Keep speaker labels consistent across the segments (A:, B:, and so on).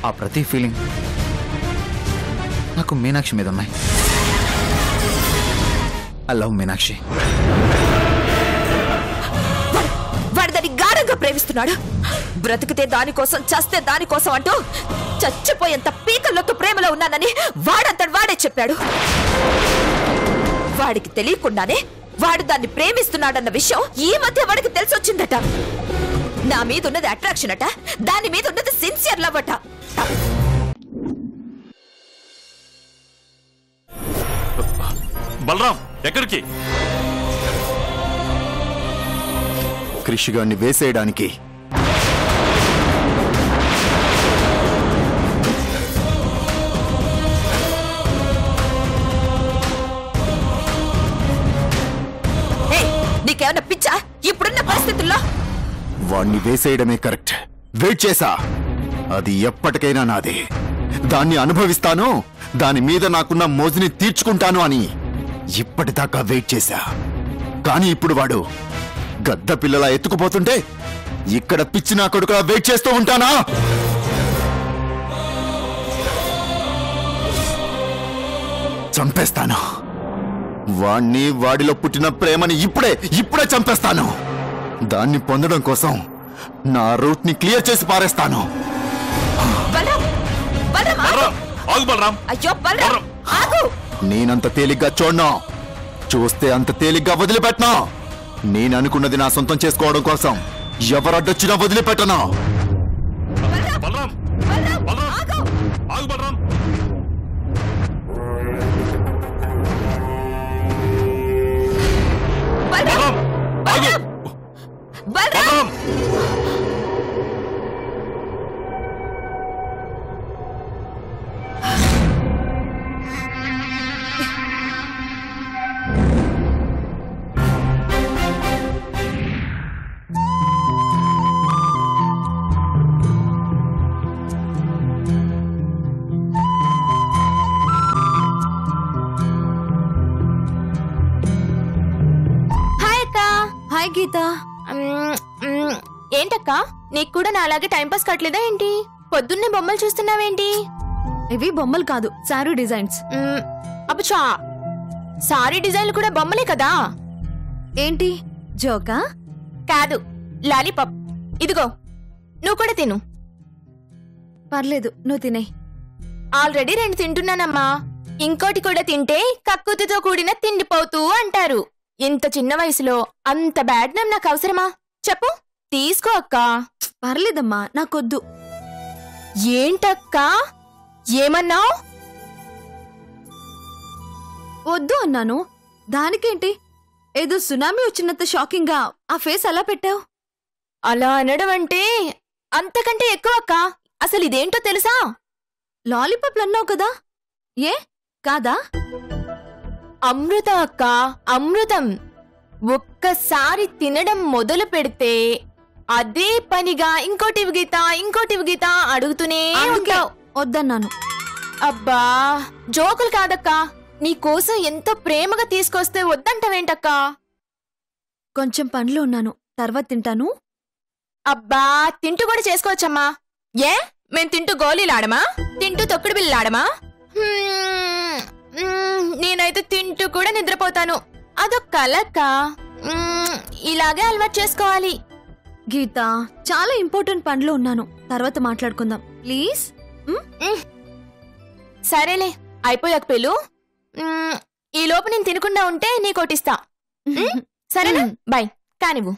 A: ఆ ప్రతి ఫీలింగ్ నాకు మీనాక్షి మీద ఉన్నాయి. I love Meenakshi.
B: వాడు దాన్ని గాఢంగా ప్రేమిస్తున్నాడు. బ్రతికితే దానికోసం, చస్తే దానికోసం అంటూ చచ్చిపోయేంత పీకల్లోకి ప్రేమలో ఉన్నానని వాడంతటి వాడే చెప్పాడు. వాడికి తెలియకుండానే వాడు దాన్ని ప్రేమిస్తున్నాడన్న విషయం ఈ మధ్య వాడికి తెలిసొచ్చిందట. నా మీద ఉన్నది అట్రాక్షన్ అట, దాని మీద ఉన్నది సిన్సియర్ లవ్ అట.
C: బలరాం ఎక్కడికి?
D: కృషిగాన్ని వేసేయడానికి.
B: నీకేమన్నా పిచ్చా? ఇప్పుడున్న పరిస్థితుల్లో
D: వాణ్ణి వేసేయడమే కరెక్ట్. వెయిట్ చేసా, అది ఎప్పటికైనా నాదే. దాన్ని అనుభవిస్తాను, దాని మీద నాకున్న మోజుని తీర్చుకుంటాను అని ఇప్పటిదాకా వెయిట్ చేశా. కానీ ఇప్పుడు వాడు గద్ద పిల్లలా ఎత్తుకుపోతుంటే ఇక్కడ పిచ్చి నా కొడుకులా వెయిట్ చేస్తూ ఉంటానా? చంపేస్తాను వాణ్ణి, వాడిలో పుట్టిన ప్రేమని ఇప్పుడే చంపేస్తాను. దాన్ని పొందడం కోసం నా రూట్ ని క్లియర్ చేసి పారేస్తాను. నేనంత తేలిగ్గా చూడను, చూస్తే అంత తేలిగ్గా వదిలిపెట్టను. నేను అనుకున్నది నా సొంతం చేసుకోవడం కోసం ఎవరడ్డొచ్చినా వదిలిపెట్టను.
B: హాయ్ గీత. ఏంటక్కా, నీకు కూడా నా అలాగే టైంపాస్ కట్టలేదా ఏంటి? పొద్దున్నే బొమ్మలు చూస్తున్నావేంటి?
E: ఇవి బొమ్మలు కాదు, సారీ డిజైన్స్.
B: అబ్బా, సారీ డిజైన్లు కూడా బొమ్మలే కదా?
E: ఏంటి జోకా?
B: కాదు, లాలీపాప్. ఇదిగో, నువ్వు కూడా తిను.
E: పర్లేదు, నువ్వు తినే.
B: ఆల్రెడీ 2 తింటున్నానమ్మా. ఇంకోటి కూడా తింటే కక్కుతితో కూడిన తిండిపోతూ అంటారు. ఇంత చిన్న వయసులో అంత బ్యాడ్ నేమ్ నాకు అవసరమా చెప్పు? తీసుకో అక్కా.
E: పర్లేదమ్మా, నాకొద్దు.
B: ఏంటక్కా, ఏమన్నావు?
E: వద్దు అన్నాను. దానికేంటి? ఏదో సునామీ వచ్చినంత షాకింగ్ గా ఆ ఫేస్ అలా పెట్టావు.
B: అలా అనడం అంటే అంతకంటే ఎక్కువ అక్కా. అసలు ఇదేంటో తెలుసా?
E: లాలీపాప్లు అన్నావు కదా, ఏ కాదా?
B: అమృతం అక్కా, అమృతం. ఒక్కసారి తినడం మొదలు పెడితే అదే పనిగా ఇంకోటివి గీత అడుగుతూనే ఉంటావు.
E: వద్దన్నాను.
B: అబ్బా, జోకులు కాదక్కా. నీకోసం ఎంతో ప్రేమగా తీసుకొస్తే వద్దంటావేంటక్కా?
E: కొంచెం పనిలో ఉన్నాను, తర్వాత తింటాను.
B: అబ్బా, తింటూ కూడా చేసుకోవచ్చమ్మా. ఏ, మేం తింటూ గోళీలాడమా? తింటూ తొక్కుడు బిల్లాడమా? నేనైతే తింటూ కూడా నిద్రపోతాను. అదొక కలక్క. ఇలాగే అలవాటు చేసుకోవాలి.
E: గీత, చాలా ఇంపార్టెంట్ పనిలో ఉన్నాను, తర్వాత మాట్లాడుకుందాం ప్లీజ్.
B: సరేలే, అయిపోయాక పెళ్ళు. ఈ లోపు నేను తినకుండా ఉంటే నీ కొట్టిస్తా. సరేనా? బాయ్. కానివ్వు.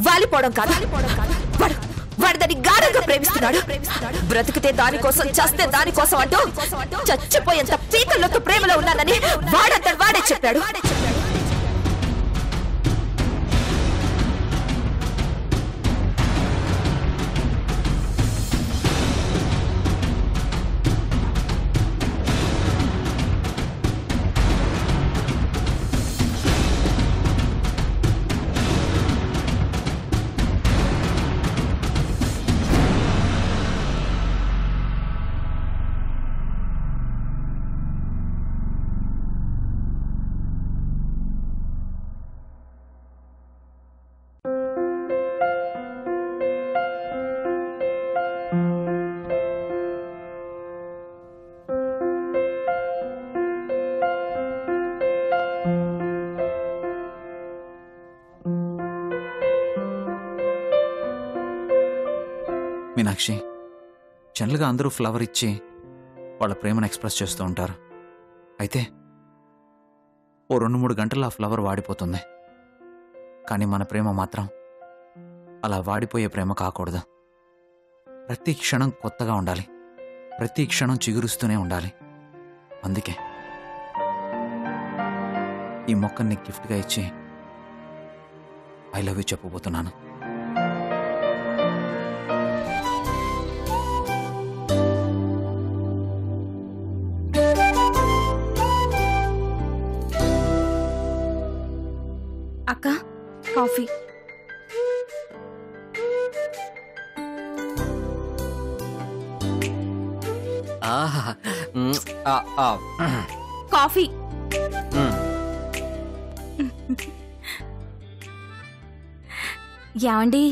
B: వాలిపోవడం కాదు, వాడు దాన్ని గాఢంగా ప్రేమిస్తున్నాడు. బ్రతికితే దానికోసం, చస్తే దానికోసం అంటూ చచ్చిపోయేంత పీకల్లోకి ప్రేమలో ఉన్నానని వాడంతటి వాడే చెప్పాడు.
A: మీనాక్షి, జనరల్గా అందరూ ఫ్లవర్ ఇచ్చి వాళ్ళ ప్రేమను ఎక్స్ప్రెస్ చేస్తూ ఉంటారు. అయితే ఓ 2-3 గంటల్లో ఆ ఫ్లవర్ వాడిపోతుంది. కానీ మన ప్రేమ మాత్రం అలా వాడిపోయే ప్రేమ కాకూడదు. ప్రతి క్షణం కొత్తగా ఉండాలి, ప్రతి క్షణం చిగురుస్తూనే ఉండాలి. అందుకే ఈ మొక్కని నీకు గిఫ్ట్గా ఇచ్చి ఐ లవ్ యూ చెప్పబోతున్నాను.
E: అక్క, కాఫీ. కాఫీ. ఏమండి,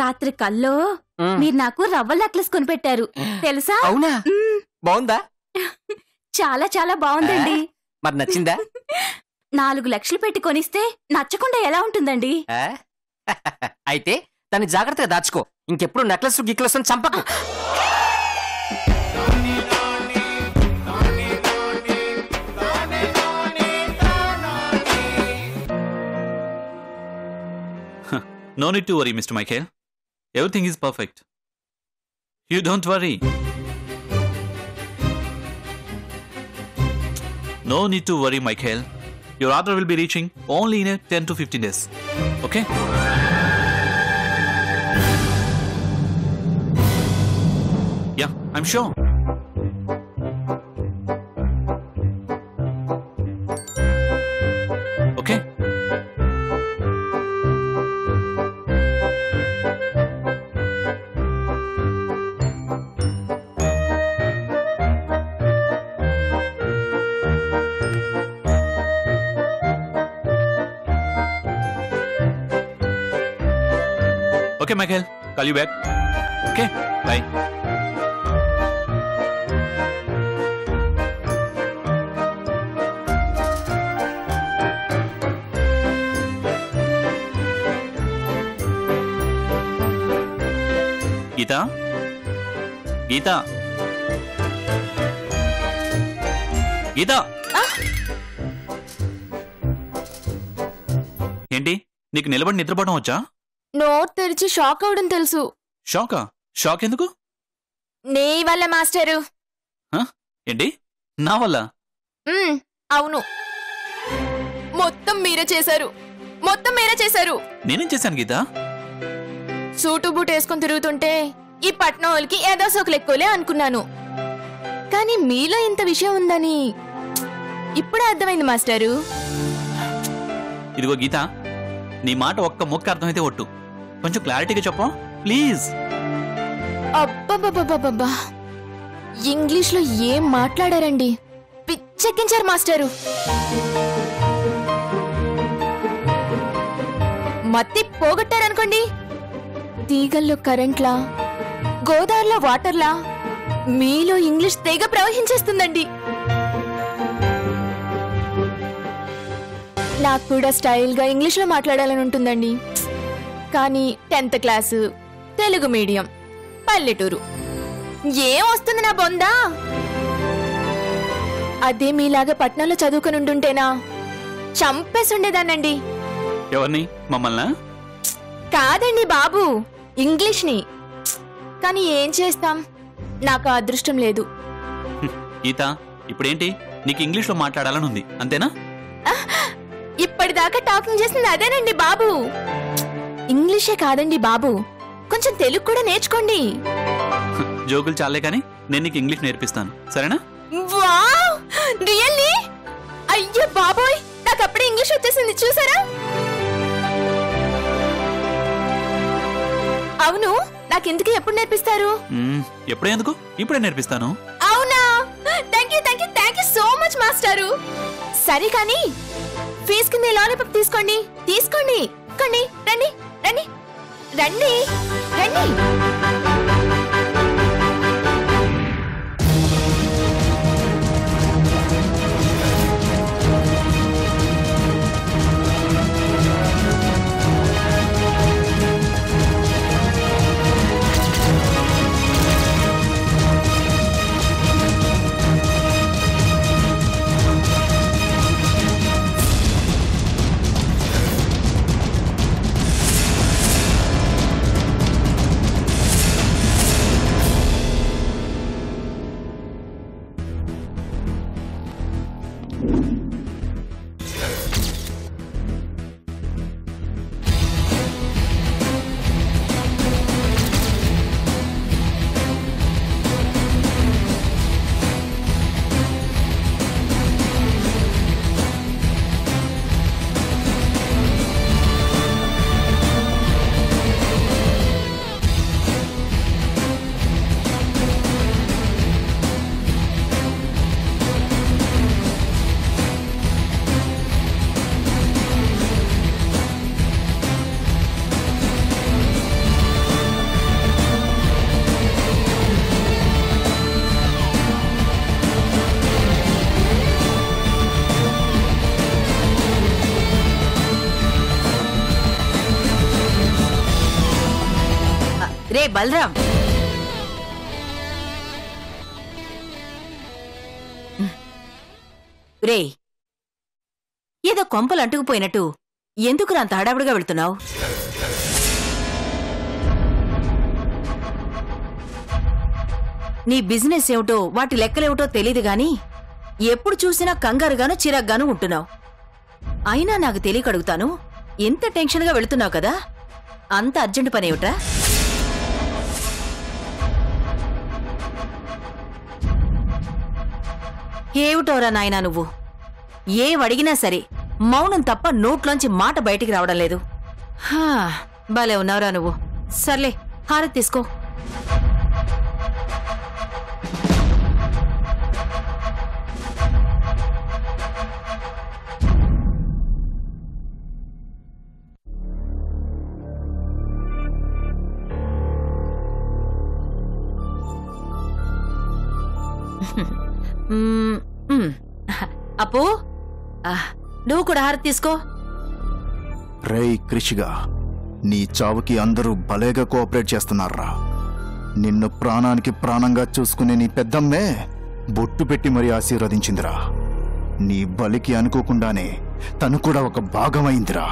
E: రాత్రి కల్లో మీరు నాకు రవ్వ నెక్లెస్ కొనిపెట్టారు తెలుసా?
C: అవునా? బాగుందా?
E: చాలా చాలా బాగుందండి.
C: మరి నచ్చిందా?
E: 4 లక్షలు పెట్టి కొనిస్తే నచ్చకుండా ఎలా ఉంటుందండి?
C: అయితే దాన్ని జాగ్రత్తగా దాచుకో. ఇంకెప్పుడు నెక్లెస్ గిక్లెస్ అని చంపకు.
F: No need to worry, Mr. Michael. Everything is perfect. You don't worry. No need to worry, Michael. Your order will be reaching only in 10 to 15 days. Okay? Yeah, I'm sure. Okay? Okay, Michael. Call you back. Okay, bye. Geeta? Geeta? Geeta? ఏంటి, నీకు నిలబడి నిద్రపోవడం వచ్చా?
B: Note తెరిచి shock అవడం తెలుసు.
F: షాకా? Shock ఎందుకు?
B: నీ వల్ల మాస్టరు.
F: ఏంటి, నా వల్ల?
B: అవును, మొత్తం మీరే చేశారు, మొత్తం మీరే చేశారు.
F: నేనేం చేశాను గీత?
B: సూటు బూట్ వేసుకుని తిరుగుతుంటే ఈ పట్నం వాళ్ళకి ఏదో సోకులు ఎక్కువలే అనుకున్నాను. కానీ మీలో ఇంత విషయం ఉందని ఇప్పుడే అర్థమైంది మాస్టరు.
F: ఇదిగో గీత, నీ మాట ఒక్క మొక్క అర్థమైతే ఒట్టు, కొంచెం క్లారిటీగా చెప్పు ప్లీజ్.
B: అబ్బబ్బబ్బబ్బబ్బా, ఇంగ్లీష్ లో ఏం మాట్లాడారండి, పిచ్చెక్కించారు మాస్టరు. మత్తి పోగొట్టారనుకోండి. తీగల్లో కరెంట్లా, గోదావరిలో వాటర్లా మీలో ఇంగ్లీష్ తెగ ప్రవహించేస్తుందండి. నాకు కూడా స్టైల్గా ఇంగ్లీష్లో మాట్లాడాలని ఉంటుందండి. కానీ 10th క్లాసు, తెలుగు మీడియం, పల్లెటూరు, ఏం వస్తుంది నా బొందా? అదే మీలాగా పట్నంలో చదువుకుని ఉంటుంటేనా చంపేసి ఉండేదానండి.
F: ఎవరిని? మమ్మల్ని?
B: కాదండి బాబు, ఇంగ్లీష్ని. కానీ ఏం చేస్తాం, నాకు అదృష్టం లేదు.
F: గీత, ఇప్పుడేంటి, నీకు ఇంగ్లీష్లో మాట్లాడాలని ఉంది అంతేనా?
B: ఇప్పటిదాకా టాకింగ్ చేసింది అదేనండి బాబు. ఇంగ్లీషే కాదండి బాబు, కొంచెం తెలుగు కూడా నేర్చుకోండి.
F: జోకులు చాలే కానీ నేను నీకు ఇంగ్లీష్ నేర్పిస్తాను, సరేనా?
B: Wow, really? అయ్యో బాబోయ్, నాకు అప్పుడే ఇంగ్లీష్ వచ్చేసింది చూసారా? అవును, నాకు ఇంతకీ ఎప్పుడు నేర్పిస్తారు?
F: ఎప్పుడే ఎందుకు, ఇప్పుడే నేర్పిస్తాను.
B: అవునా? థ్యాంక్ యూ సో మచ్ మాస్టారు. సరే కానీ ఫీజు కింద లాలీపాప్ తీసుకోండి, తీసుకోండి. రండి రండి రండి రండి రండి.
G: రే బలరాం, రే ఏదో కొంపలు అంటుకుపోయినట్టు ఎందుకు అంత హడావుడిగా వెళ్తున్నావు? నీ బిజినెస్ ఏమిటో వాటి లెక్కలేమిటో తెలీదు గాని ఎప్పుడు చూసినా కంగారుగాను చిరాగ్గాను ఉంటున్నావు. అయినా నాకు తెలియకడుగుతాను, ఎంత టెన్షన్గా వెళుతున్నావు కదా, అంత అర్జెంట్ పనేమిట్రా? ఏమిటోరా నాయనా నువ్వు, ఏమడిగినా సరే మౌనం తప్ప నోట్లోంచి మాట బయటికి రావడం లేదు. భలే ఉన్నావురా నువ్వు. సర్లే, హారతి తీసుకో. అప్పు, నువ్వు కూడా హారతి తీసుకో.
D: రేయ్ కృషిగా, నీ చావుకి అందరూ భలేగా కోఆపరేట్ చేస్తున్నారా. నిన్ను ప్రాణానికి ప్రాణంగా చూసుకునే నీ పెద్దమ్మే బొట్టు పెట్టి మరీ ఆశీర్వదించిందిరా. నీ బలికి అనుకోకుండానే తను కూడా ఒక భాగమైందిరా.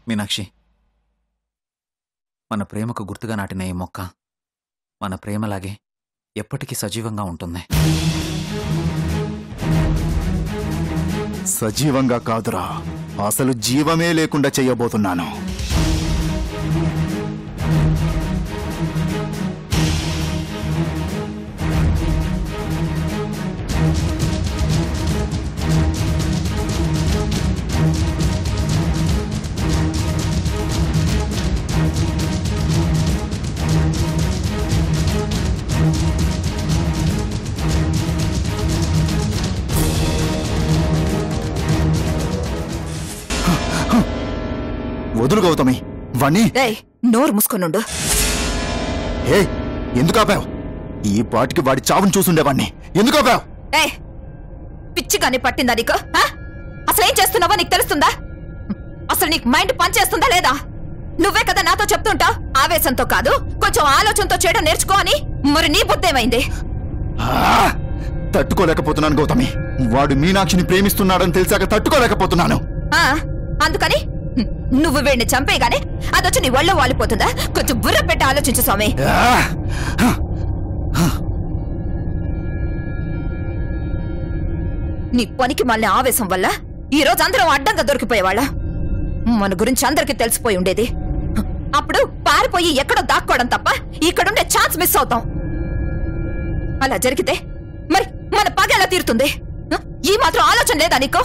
A: మీనాక్షి, మన ప్రేమకు గుర్తుగా నాటిన ఈ మొక్క మన ప్రేమలాగే ఎప్పటికీ సజీవంగా ఉంటుంది.
D: సజీవంగా కాదురా, అసలు జీవమే లేకుండా చెయ్యబోతున్నాను. వదులు గౌతమి, వాణ్ణి.
E: నోరు మూసుకొనుండు.
D: ఏ, ఎందుకు ఆపావు? ఈ పాటికి వాడి చావును చూసుండేవాణ్ణి. ఎందుకు ఆపావు?
E: పిచ్చిగాని పట్టిందా నీకు? అసలేం చేస్తున్నావో నీకు తెలుస్తుందా? అసలు నీకు మైండ్ పనిచేస్తుందా లేదా? నువ్వే కదా నాతో చెప్తుంటావు, ఆవేశంతో కాదు కొంచెం ఆలోచనతో చేయడం నేర్చుకో అని. మరి నీ బుద్ధేమైంది?
D: తట్టుకోలేకపోతున్నాను గౌతమి. వాడు మీనాక్షిని ప్రేమిస్తున్నాడని తెలిసాక తట్టుకోలేకపోతున్నాను.
E: అందుకని నువ్వు వీడిని చంపేగానే అదొచ్చి నీ ఒళ్ళో వాలిపోతుందా? కొంచెం బుర్ర పెట్టి ఆలోచించు స్వామి. నీ పనికి మళ్ళీ ఆవేశం వల్ల ఈ రోజు అందరం అడ్డంగా దొరికిపోయేవాళ్ళ. మన గురించి అందరికీ తెలిసిపోయి ఉండేది. అప్పుడు పారిపోయి ఎక్కడో దాక్కోవడం తప్ప ఇక్కడుండే ఛాన్స్ మిస్ అవుతాం. అలా జరిగితే మరి మన పగ ఎలా తీరుతుంది? ఈ మాత్రం ఆలోచన లేదా నీకో?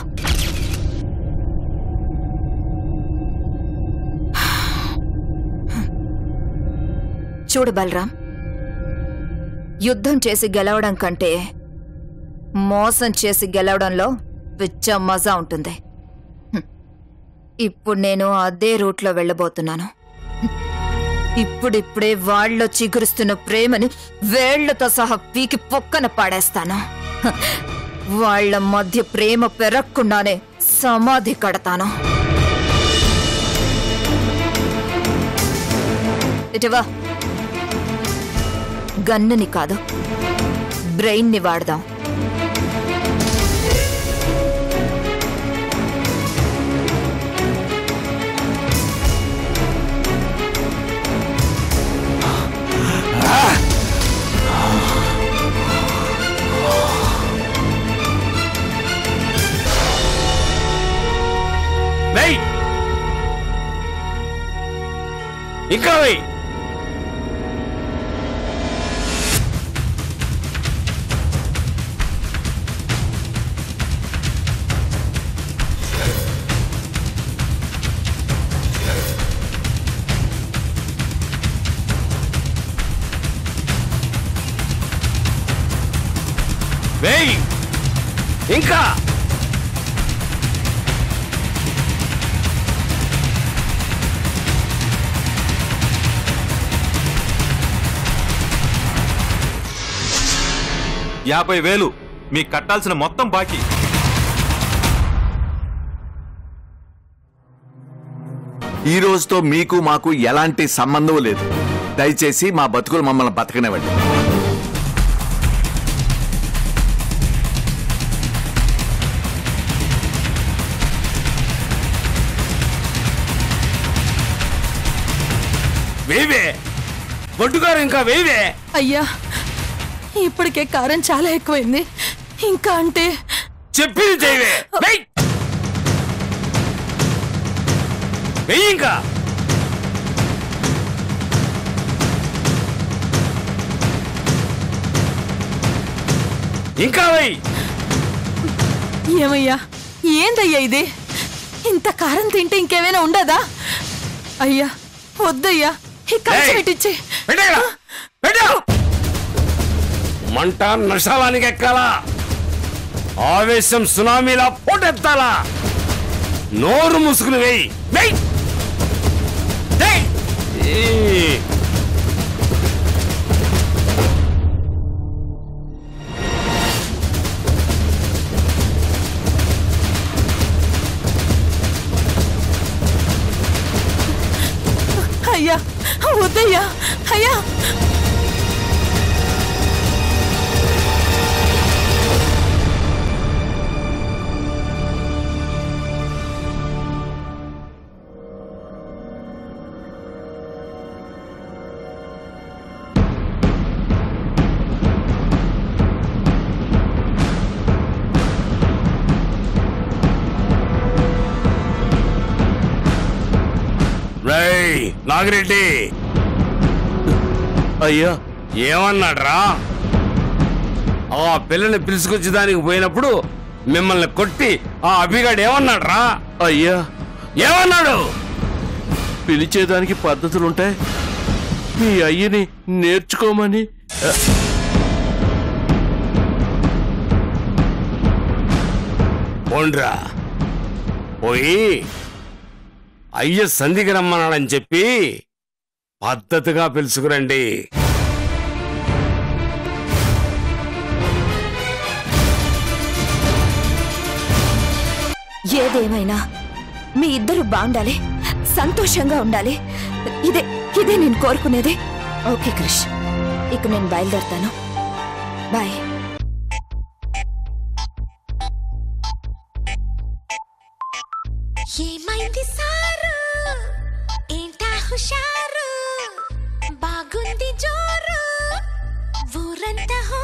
E: చూడు బలరాం, యుద్ధం చేసి గెలవడం కంటే మోసం చేసి గెలవడంలో పిచ్చ మజా ఉంటుంది. ఇప్పుడు నేను అదే రూట్లో వెళ్ళబోతున్నాను. ఇప్పుడిప్పుడే వాళ్ళలో చిగురుస్తున్న ప్రేమని వేళ్లతో సహా పీకి పొక్కన పాడేస్తాను. వాళ్ళ మధ్య ప్రేమ పెరగకుండానే సమాధి కడతాను. ఇటువా. గన్నుని కాదు, బ్రెయిన్ని వాడదాం.
H: ఇంకా వెయ్. వెయ్ ఇంకా.
I: $50,000 మీకు కట్టాల్సిన మొత్తం బాకీ.
J: ఈ రోజుతో మీకు మాకు ఎలాంటి సంబంధం లేదు. దయచేసి మా బతుకులు మమ్మల్ని బతకనివ్వండి.
H: వేవే బొడ్డుగారు, ఇంకా వేవే.
K: అయ్యా, ఇప్పటికే కారం చాలా ఎక్కువైంది. ఇంకా అంటే
H: చెప్పింది చేయవే. వెయ్యి ఇంకా. ఇంకా వెయ్యి.
K: ఏమయ్యా, ఏందయ్యా ఇది? ఇంత కారం తింటే ఇంకేమైనా ఉండదా? అయ్యా వద్దయ్యా, ఈ కంచె పెట్టించి.
H: మంట నశాలానికి ఎక్కాలా, ఆవేశం సునామీలా పోటెత్తాలా. నోరు ముసుగులు వేయి.
K: అయ్యా వద్దయ్యా. అయ్యా
H: నాగిరెడ్డి
J: అయ్యా,
H: ఏమన్నాడ్రా? ఆ పిల్లని పిలుచుకొచ్చి దానికి పోయినప్పుడు మిమ్మల్ని కొట్టి ఆ అభిగాడు ఏమన్నాడ్రా?
J: అయ్యా,
H: ఏమన్నాడు?
J: పిలిచేదానికి పద్ధతులుంటాయి, మీ అయ్యని నేర్చుకోమని.
H: పోండ్రా, పోయి అయ్య సంధికి రమ్మన్నాడని చెప్పి పద్ధతిగా పిలుచుకురండి.
E: ఏదేమైనా మీ ఇద్దరు బాగుండాలి, సంతోషంగా ఉండాలి. ఇదే నేను కోరుకునేది. ఓకే క్రిష్, ఇక నేను బయలుదేరుతాను. బాయ్.
L: ఏమైంది సారు, ఏంటా హుషారు, బాగుంది జోరు, ఊరంతా హో